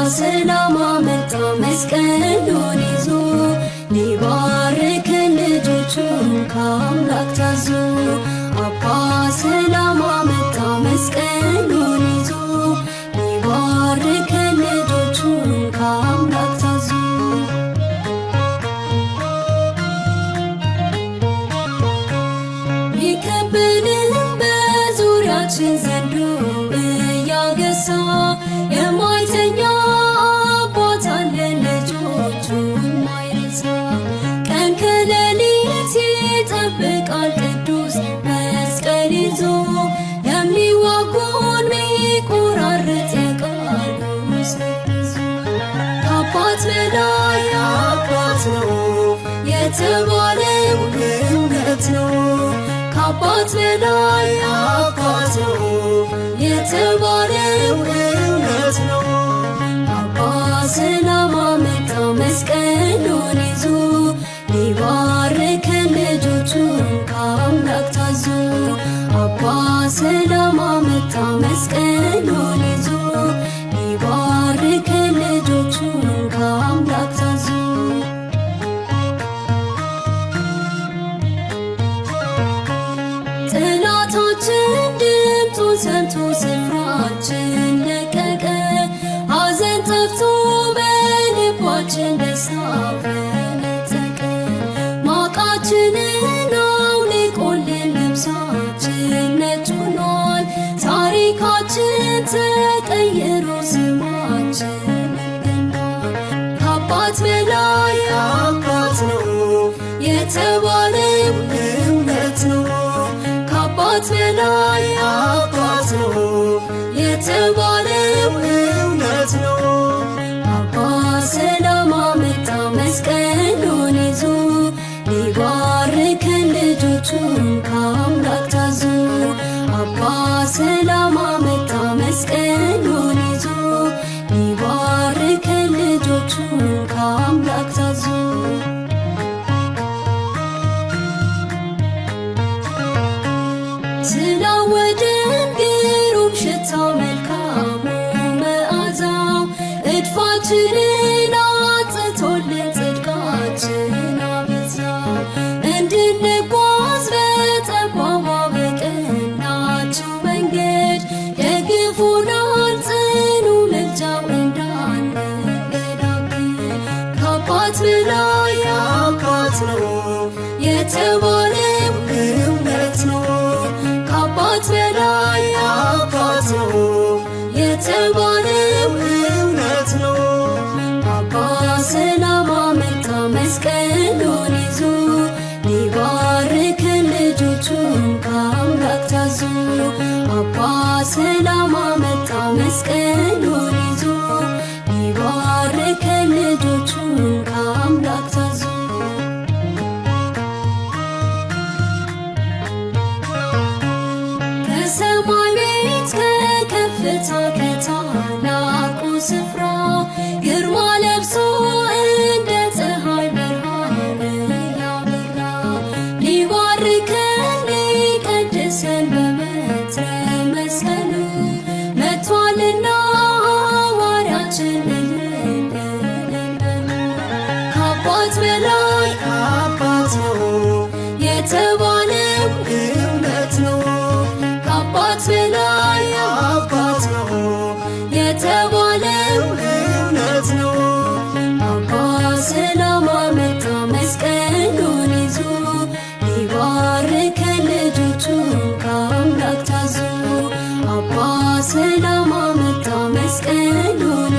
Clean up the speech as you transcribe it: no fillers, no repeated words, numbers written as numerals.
ሰላም አመጣ መስቀሉን ይዞ ሊባርከን ልጆቹን ከአምላክ ታዞ አባ ሰላም አመጣ መስቀሉን ይዞ ሊባርከን ልጆቹን ከአምላክ ታዞ ቢከበንም በዙሪያችን ዘንዶ እያገሳ የማይተኛ አባት አለን ልጆቹን ማይረሳ ቀን ከሌሊት ይጠብቃል ቅዱስ መስቀል ይዞ የሚዋጉን ሚቆራርጥ የቃሉ ሰይፍ ይዞ ከአባት በላይ አባት ነው የተባለው እውነት ነው ከአባት በላይ አባት ነው የተባለው እውነት ነው አባ ሰላም አመጣ መስቀሉን ይዞ ሊባርከን ልጆቹን ከአምላክ ታዞ አባ ሰላም አመጣ መስቀሉን ይዞ ሊባርከን ልጆቹን ከአምላክ ታዞ ጠላታችን ድምፁን ሰምቶ ስፍራችን ለቀቀ ሐዘን ጠፍቶ በልባችን ደስታ ፈነጠቀ ማቃችንን አውልቆልን ልብሳችን ነጭ ሆኗል ታሪካችን ተቀይሮ ስማችን ገኗል ከአባት በላይ አባት ነው የተባለው እውነት ነው ከአባት በላይ አባት ነው የተባለው እውነት ነው አባ ሰላም አመጣ መስቀሉን ይዞ ሊባርከን ልጆቹን ከአምላክ ታዞ አባ ሰላም አመጣ መስቀሉን ይዞ ሊባርከን ልጆቹን ከአምላክ ታዞ ስላወደን ግሩም ሽታው መልካሙ መዓዛው እድፋችንን አጥቶልን ጽድቃችን አበዛው እንድንጓዝ በጠባቧ በቀናችው መንገድ ደግፎናል ጽኑ ምልጃው እንዳንገዳገድ ከአባት በላይ አባት ነው የተባለው እውነት ነው ከአባት በላይ አባት ነው የተባለው እውነት ነው አባ ሰላም አመጣ መስቀሉን ይዞ ሊባርከን ልጆቹን ከአምላክ ታዞ አባ ሰላም አመጣ መስቀሉን ይዞ ሊባርከን ልጆቹን ከአምላክ ታዞ ከሰማይ ቤት ከከፍታ ከታላቁ ስፍራ ግርማ ለብሶ እንደ ፀሐይ ብርሃን ያበራ ሊባርከን ሊቀድሰን በበትረ መስቀሉ መጥቷልና ሐዋርያችን እልል በሉ ከአባት በላይ አባት ነው የተባለው እውነት ነው ከአባት በላይ አባት ነው የተባለው እውነት ነው አባ ሰላም አመጣ መስቀሉን ይዞ ሊባርከን ልጆቹን ከአምላክ ታዞ አባ ሰላም አመጣ መስቀሉን